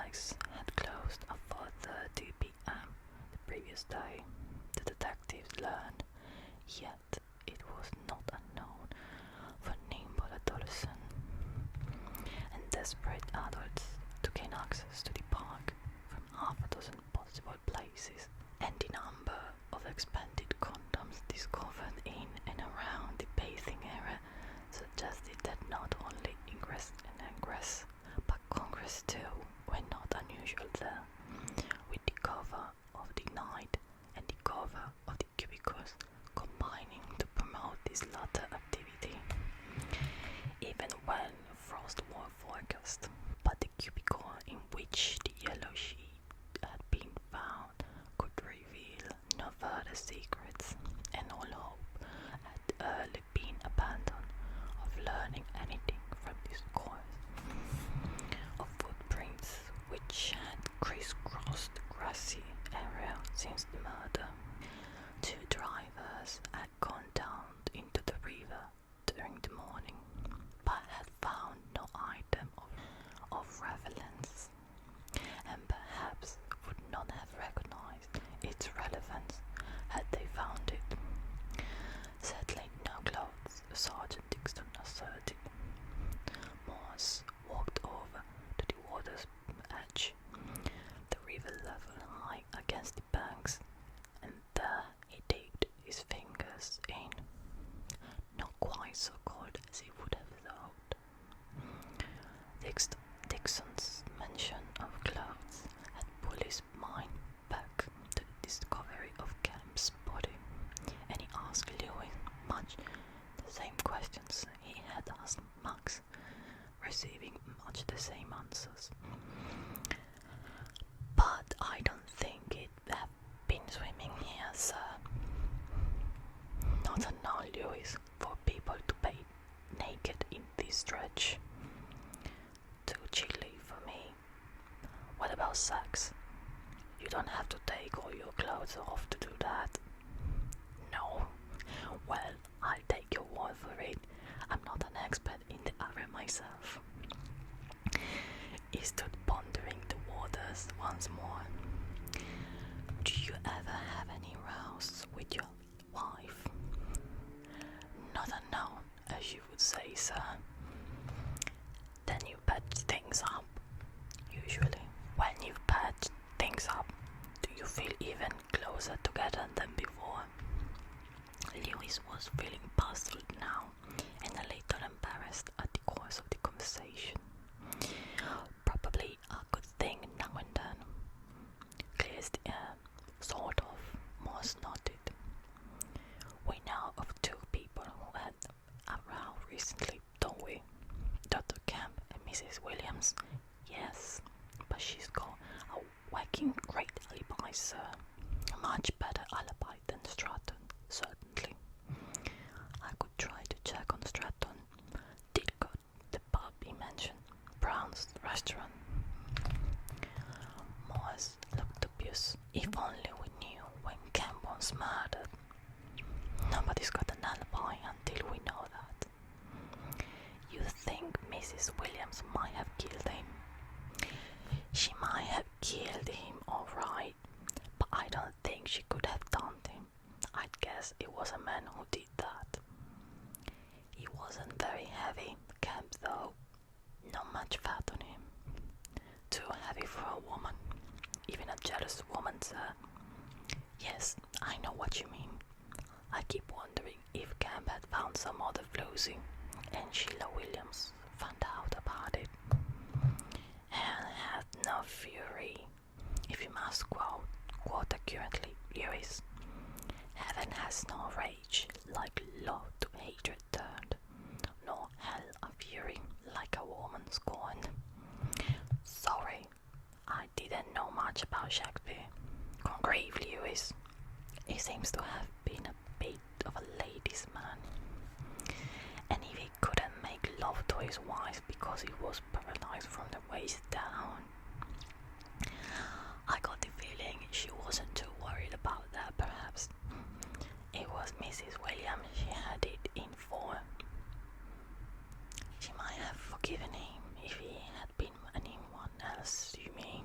bags had closed at 4:30 p.m. the previous day, the detectives learned, yet it was not unknown for nimble adolescents and desperate adults to gain access to the park from half a dozen possible places, and the number of expanded condoms discovered in and around the bathing area suggested that not only ingress and egress, but congress too were not unusual there, with the cover of the night and the cover of the cubicles combining to promote this latter activity, even when frost were forecast. But the cubicle in which the yellow sheet had been found could reveal no further secrets, and all hope had early been abandoned of learning anything from this course of footprints which had crisscrossed the grassy area since the murder. 2 drivers had gone down into the river during the morning, but had found no item of relevance, and perhaps would not have recognized its relevance had they found it. Sadly, no clothes, Sergeant Dixon asserted. Morse walked over to the water's edge, the river level high against the banks, and there he dipped his fingers in, not quite so cold as he would have thought. Dixon's mention of clothes had pulled his mind back to the discovery of Camp's body, and he asked Lewis much the same questions he had asked Max, receiving much the same answers. But I don't think it have been swimming here, sir. Not enough, Lewis, for people to bathe naked in this stretch. Too chilly for me. What about sex? You don't have to take all your clothes off to do that. No? Well, I'll take your word for it. I'm not an expert in the area myself. He stood pondering the waters once more. Do you ever have any rows with your wife? Not unknown, as you would say, sir. Then you patch things up. Usually, when you've patched things up, do you feel even closer together than before? Lewis was feeling puzzled now, and a little embarrassed at the course of the conversation. Probably a good thing now and then. Clears the air, sort of, Morse nodded. We know of 2 people who had a row recently, don't we? Dr. Camp and Mrs. Williams. Yes, but she's got a whacking great alibi, sir. A much better alibi than Stratton, certainly. I could try to check on Stratton. Did go to the pub he mentioned, Brown's restaurant. Morse looked dubious. If only we knew when Camp was murdered. Nobody's got an alibi until we know that. You think Mrs. Williams might have killed him? She might have killed him, all right, but I don't think she could have done him. I'd guess it was a man who did that. He wasn't very heavy, Camp, though. Not much fat on him. Too heavy for a woman. Even a jealous woman, sir. Yes, I know what you mean. I keep wondering if Camp had found some other floozy, and Sheila Williams found out about it, and had no fury. If you must quote accurately, Lewis, heaven has no rage like love to hatred turned, nor hell a fury like a woman scorned. Sorry, I didn't know much about Shakespeare. Congreve, Lewis. He seems to have been a bit of a ladies' man. And if he couldn't make love to his wife because he was paralyzed from the waist down, I got the feeling she wasn't too worried about that, perhaps. It was Mrs. Williams she had it in for. She might have forgiven him if he had been anyone else, you mean?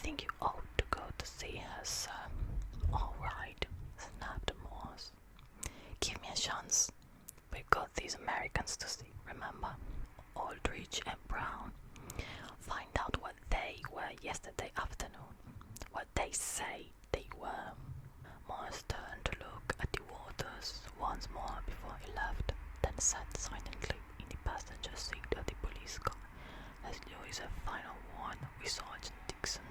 think you ought to go to see her, sir. All right, snapped Morse. Give me a chance. We've got these Americans to see, remember? Aldrich and Brown. Find out what they were yesterday afternoon. What they say they were. Morse turned to look at the waters once more before he left, then sat silently in the passenger seat of the police car as Louis a final word with Sergeant Dixon.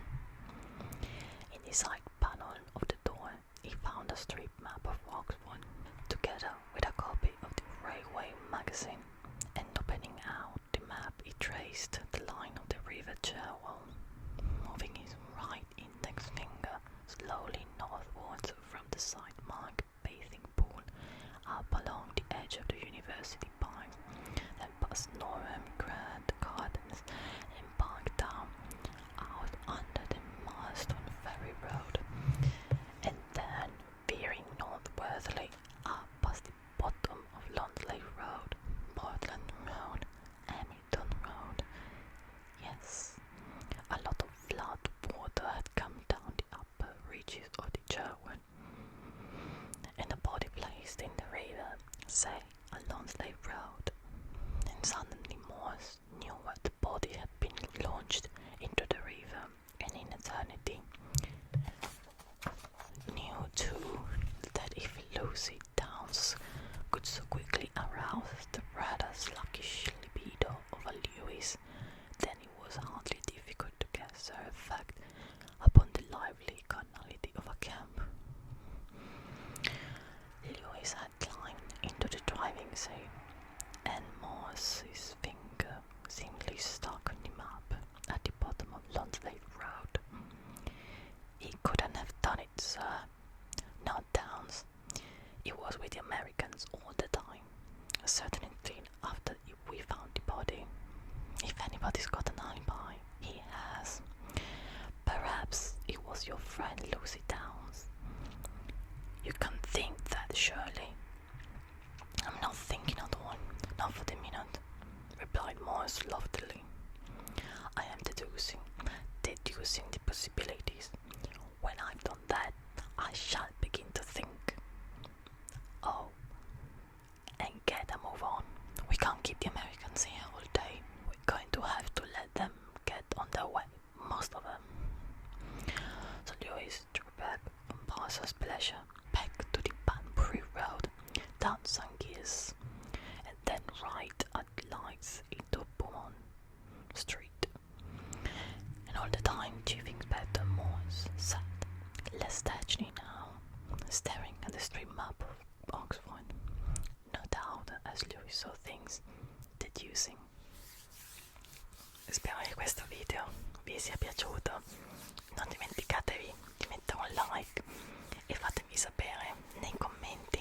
In the side panel of the door, he found a street map of Oxford, together with a copy of the railway magazine, and opening out the map he traced the line of the river Gioiello, moving his right index finger slowly northwards from the side-marked bathing pool up along the edge of the university pines, then past Norham Grand Gardens and parked down out under the Marston Ferry Road, and then veering northwardly up past the bottom of Lonsleigh Road, Portland Road, Hamilton Road. Yes, a lot of flood water had come down the upper reaches of the Cherwell, and the body placed in the river, say, a Lonsleigh Road, and suddenly Morse knew where the body had been launched into the river, and in eternity knew too that if Lucy Downs could so quickly arouse the rather sluggish libido of a Lewis, then it was hardly difficult to guess her effect upon the lively carnality of a camp. Lewis had climbed into the driving seat, and Morse's finger seemingly stuck on the map at the bottom of Lonsleigh Road. He couldn't have done it, sir. Not Downs. He was with the Americans all the time. Certainly after we found the body. If anybody's got an alibi, he has. Perhaps it was your friend Lucy Downs. You can't think that, surely. I'm not thinking at all, not for the minute, replied Morse loftily. I am deducing the possibilities. When I've done that, I shall begin to think. Oh, and get a move on. We can't keep the Americans here all day. We're going to have to let them get on their way, most of them. So Lewis drew back on Parser's pleasure, back to the Banbury Road, down St. Giles, and then right at lights into Beaumont Street. And all the time Chief Inspector Morse sat, less stagely now, staring at the street map of Oxford, no doubt as Lewis saw things, deducing. Spero che questo video vi sia piaciuto. Non dimenticatevi di mettere un like e fatemi sapere nei commenti